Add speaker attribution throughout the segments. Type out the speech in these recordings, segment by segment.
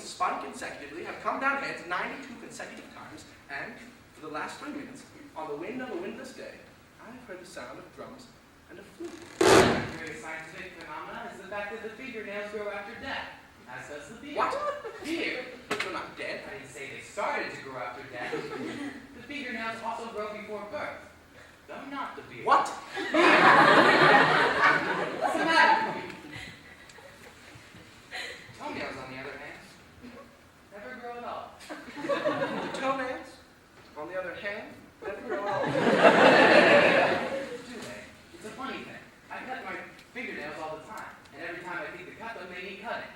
Speaker 1: wings, spun consecutively, have come down heads 92 consecutive times, and for the last 3 minutes, on the wind of a windless day, I have heard the sound of drums and a flute.
Speaker 2: A very scientific phenomenon is the fact that the fingernails grow after death, as does the beard.
Speaker 1: What?
Speaker 2: Beard?
Speaker 1: But they're not dead.
Speaker 2: I didn't say they started to grow after death. The fingernails also grow before birth, though not the beard.
Speaker 1: What?
Speaker 2: Beard! What's the matter with you? Toenails, on the other hand, never grow at all.
Speaker 1: The toenails, on the other hand, never grow at all.
Speaker 2: Do they? It's a funny thing. I cut my fingernails all the time, and every time I think to cut them, they need cutting.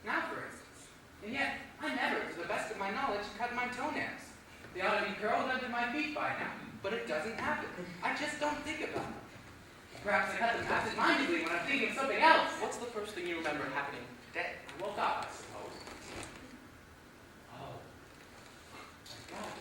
Speaker 2: Now, for instance. And yet, I never, to the best of my knowledge, cut my toenails. They ought to be curled under my feet by now, but it doesn't happen. I just don't think about them. Perhaps I cut them absent-mindedly when I'm thinking of something else.
Speaker 1: What's the first thing you remember happening today?
Speaker 2: I woke up, I suppose. Oh. My God.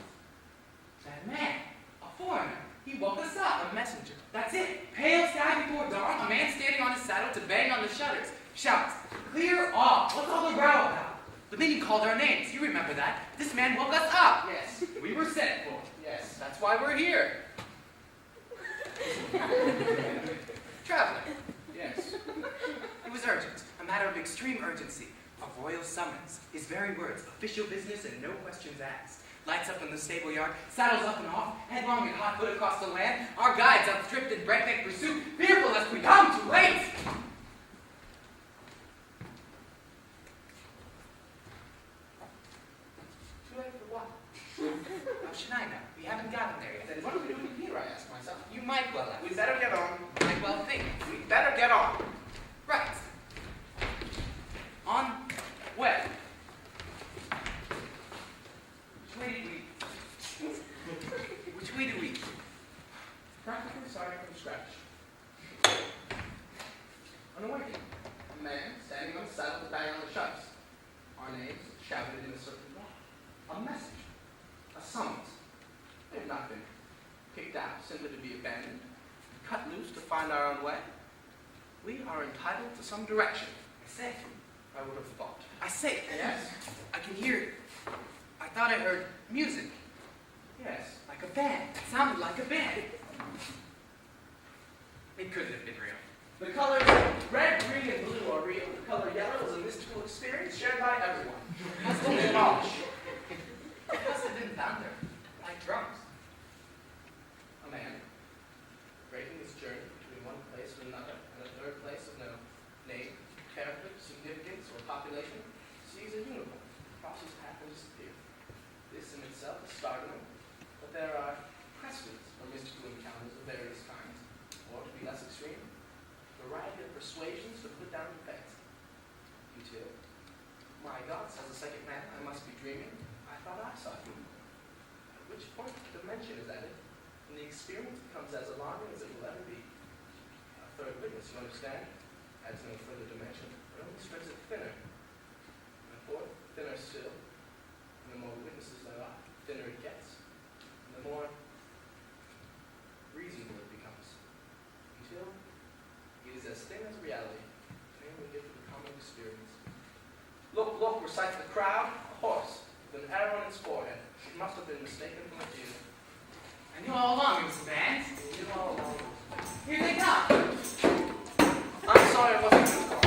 Speaker 2: That man, a foreigner, he woke us up.
Speaker 1: A messenger.
Speaker 2: That's it. Pale sky before dawn, a man standing on his saddle to bang on the shutters. Shouts, clear off. What's all the row about? The minute called our names. You remember that. This man woke us up.
Speaker 1: Yes.
Speaker 2: We were sent for.
Speaker 1: Yes, that's why we're here.
Speaker 2: Traveling.
Speaker 1: Yes.
Speaker 2: It was urgent. A matter of extreme urgency. A royal summons. His very words. Official business and no questions asked. Lights up in the stable yard, saddles up and off, headlong and hot foot across the land, our guides outstripped in breakneck pursuit, fearful lest we come too late.
Speaker 1: Too late for what?
Speaker 2: How should I know? We haven't gotten there yet.
Speaker 1: Then what are we doing here, I ask myself.
Speaker 2: You might well ask.
Speaker 1: We better get on.
Speaker 2: Might well think.
Speaker 1: We better get on.
Speaker 2: Right. On way. Which way did we? Which way did we?
Speaker 1: Practically starting from scratch. On awakening, a man standing on the saddle to bang on the shutters. Our names shouted in a certain way. A message. A summons. We have not been kicked out simply to be abandoned. Cut loose to find our own way. We are entitled to some direction.
Speaker 2: I say.
Speaker 1: I would have thought.
Speaker 2: I say.
Speaker 1: Yes?
Speaker 2: I can hear it. I thought I heard music.
Speaker 1: Yes.
Speaker 2: Like a band. It sounded like a band. It couldn't have been real.
Speaker 1: The colors red, green, and blue are real. The color yellow is a mystical experience shared by everyone.
Speaker 2: Must have been harsh. It must have been thunder. Like drums.
Speaker 1: A man, breaking his journey between one place and another, and a third place of no name, character, significance, or population, sees a unicorn, crosses path and disappears. This in itself is startling, but there are precedents for mystical encounters of various kinds, or to be less extreme, variety of persuasions to put down effects. You too? My God, says the second man, I must be dreaming. I thought I saw you. At which point dimension is added, and the experience becomes as alarming as it will ever be. A third witness, you understand, adds no further dimension, but only spreads it thinner. And a fourth, thinner still. And the more witnesses there are, thinner it gets. And the more reasonable it becomes. Until it is as thin as reality, namely gift of the common experience. Look, look, recites the crowd, a horse, with an arrow in its forehead. It must have been mistaken for a deer.
Speaker 2: I knew all along it was a band.
Speaker 1: You know all along.
Speaker 2: Here they come.
Speaker 1: I'm sorry I wasn't too close.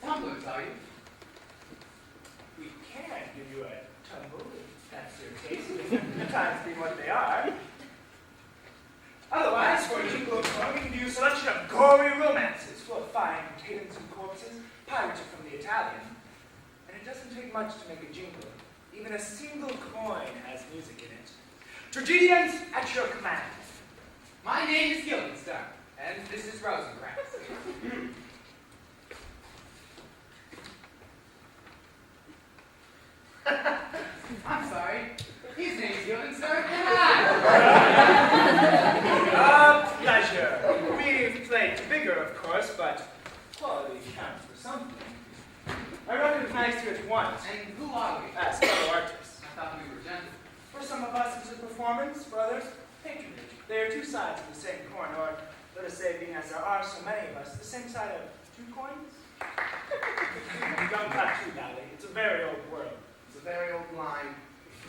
Speaker 2: Tumblers, are you?
Speaker 3: We can give you a tumble if that's your taste, if the times be what they are. Otherwise, for a jingle of fun, we can do a selection of gory romances full of fine cadence and corpses, pirated from the Italian. And it doesn't take much to make a jingle. Even a single coin has music in it. Tragedians, at your command.
Speaker 2: My name is Guildenstern, and this is Rosencrantz. I'm sorry. His name is Guildenstern, and
Speaker 3: A pleasure. We've played the bigger, of course, but quality counts for something. I recognized you at once.
Speaker 2: And who are we?
Speaker 3: As fellow artists.
Speaker 2: I thought we were gentle.
Speaker 3: For some of us, it's a performance. For others, patronage. They are two sides of the same coin, or let us say, being as there are so many of us, the same side of two coins. Don't cut too badly. It's a very old world.
Speaker 1: It's a very old line.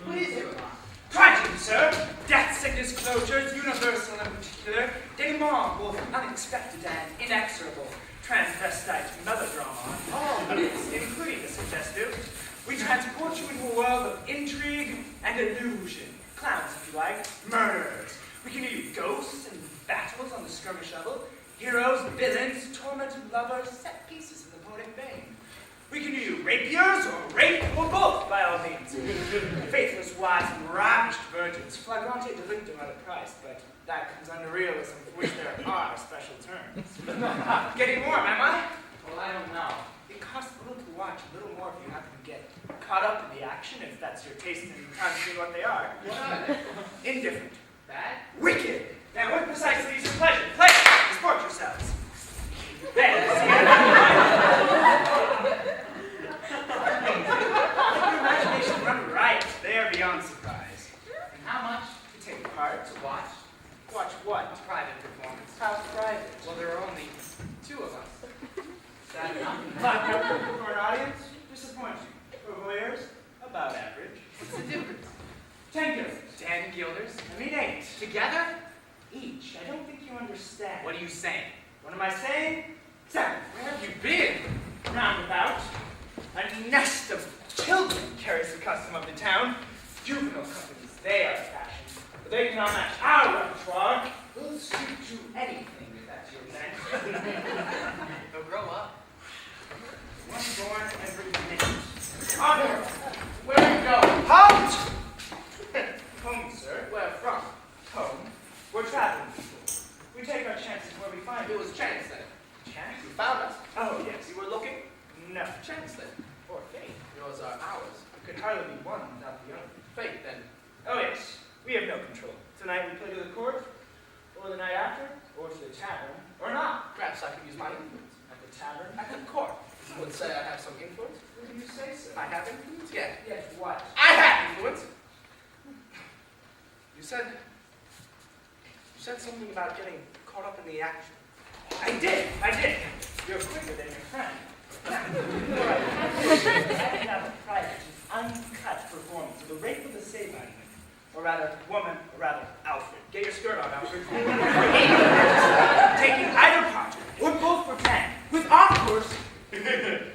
Speaker 1: What is it, line?
Speaker 3: Tragedy, sir. Death, sickness, closures, universal and particular. Denouement, both unexpected and inexorable. Transvestite, another drama. All of this, including the suggestive. We transport you into a world of intrigue and illusion. Clowns, if you like. Murderers. We can do ghosts and battles on the skirmish level. Heroes, villains, tormented lovers, set pieces in the poetic vein. We can do rapiers or rape or both, by all means. Faithless wives and ravished virgins, flagrante delicto at a price, but that comes under realism, for which there are special terms. Getting warm, am I?
Speaker 2: Well, I don't know.
Speaker 3: It costs a little to watch, a little more if you happen to get caught up in the action, if that's your taste in trying to see what they are.
Speaker 2: What are they?
Speaker 3: Indifferent.
Speaker 2: Bad?
Speaker 3: Wicked. Now, what precisely is your pleasure? Play! Sport yourselves. Then, imagination run riot. They are beyond surprise.
Speaker 2: And how much?
Speaker 3: To take part.
Speaker 2: To watch?
Speaker 3: Watch what?
Speaker 2: A private performance.
Speaker 3: How private.
Speaker 2: Well, there are only two of us. Is that enough?
Speaker 3: For an audience, disappointing. For voyeurs, about average.
Speaker 2: What's the difference?
Speaker 3: 10 guilders.
Speaker 2: 10 guilders?
Speaker 3: I mean 8.
Speaker 2: Together?
Speaker 3: Each. I don't think you understand.
Speaker 2: What are you saying?
Speaker 3: What am I saying? 7.
Speaker 2: Where have you been?
Speaker 3: Roundabout. A nest of children carries the custom of the town. Juvenile companies, they are fashion. But they cannot match our repertoire. We'll suit to anything if that's your bent.
Speaker 2: They'll grow up.
Speaker 3: One born every minute. Onward!
Speaker 1: Where are you going?
Speaker 3: Halt! Home, sir.
Speaker 1: Where from?
Speaker 3: Home. We're traveling people. We take our chances where we find
Speaker 1: It was chance then.
Speaker 3: Chance?
Speaker 1: You found us.
Speaker 3: Oh, yes. You were looking? No.
Speaker 1: Chance then.
Speaker 3: Or fate.
Speaker 1: Yours are ours.
Speaker 3: It could hardly be one without the other.
Speaker 1: Fate then.
Speaker 3: Oh, yes. We have no control. Tonight we play to the court, or the night after, or to the tavern, or not.
Speaker 1: Perhaps I could use my influence.
Speaker 3: At the tavern?
Speaker 1: At the court. I would say I have some influence.
Speaker 3: What do you say, sir?
Speaker 1: I have influence? Yeah.
Speaker 3: Yes, what?
Speaker 1: I have influence. You said something about getting caught up in the action.
Speaker 3: I did. You're quicker than your friend. All right. I have a private, uncut performance of the rape of the Sabine. Or rather, woman, or rather, Alfred. Get your skirt on, Alfred. Taking either part, or both for 10, with encores. Get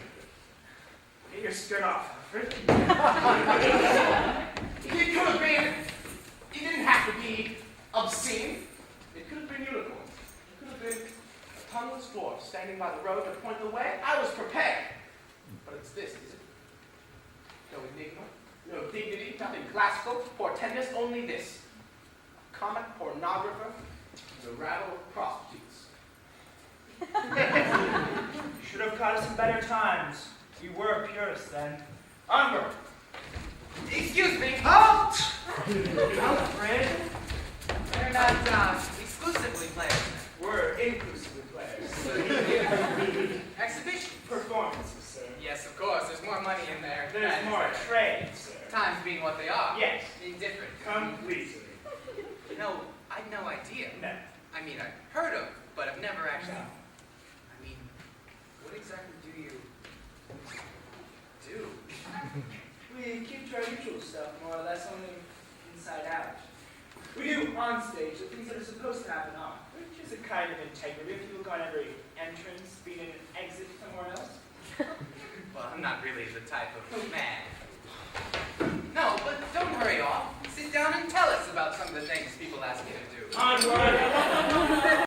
Speaker 3: your skirt off, Alfred.
Speaker 1: It could have been. It didn't have to be obscene. It could have been unicorns. It could have been a tongueless dwarf standing by the road to point the way. I was prepared. But it's this, is it? No enigma, no dignity, nothing classical, portentous, only this. A comic pornographer, the rabble of prostitutes.
Speaker 3: You should have caught us in better times. We were purists then. Onward.
Speaker 2: Excuse me.
Speaker 3: Halt! Alfred.
Speaker 2: We're not exclusively players.
Speaker 3: We're inclusively players.
Speaker 2: Exhibition.
Speaker 3: Performances, sir.
Speaker 2: Yes, of course. There's more money in there.
Speaker 3: There's more trade, sir.
Speaker 2: Times being what they are.
Speaker 3: Yes.
Speaker 2: Indifferent.
Speaker 3: Completely.
Speaker 2: No, I've no idea.
Speaker 3: No.
Speaker 2: I mean, I've heard of, but I've never actually. I mean, what exactly do you do?
Speaker 3: We keep to our usual stuff, more or less, only inside out. We do on stage the things that are supposed to happen off, which is a kind of integrity. If you look on every entrance, being an exit somewhere else.
Speaker 2: Well, I'm not really the type of man. No, but don't hurry off. Sit down and tell us about some of the things people ask you to do.
Speaker 3: Onward!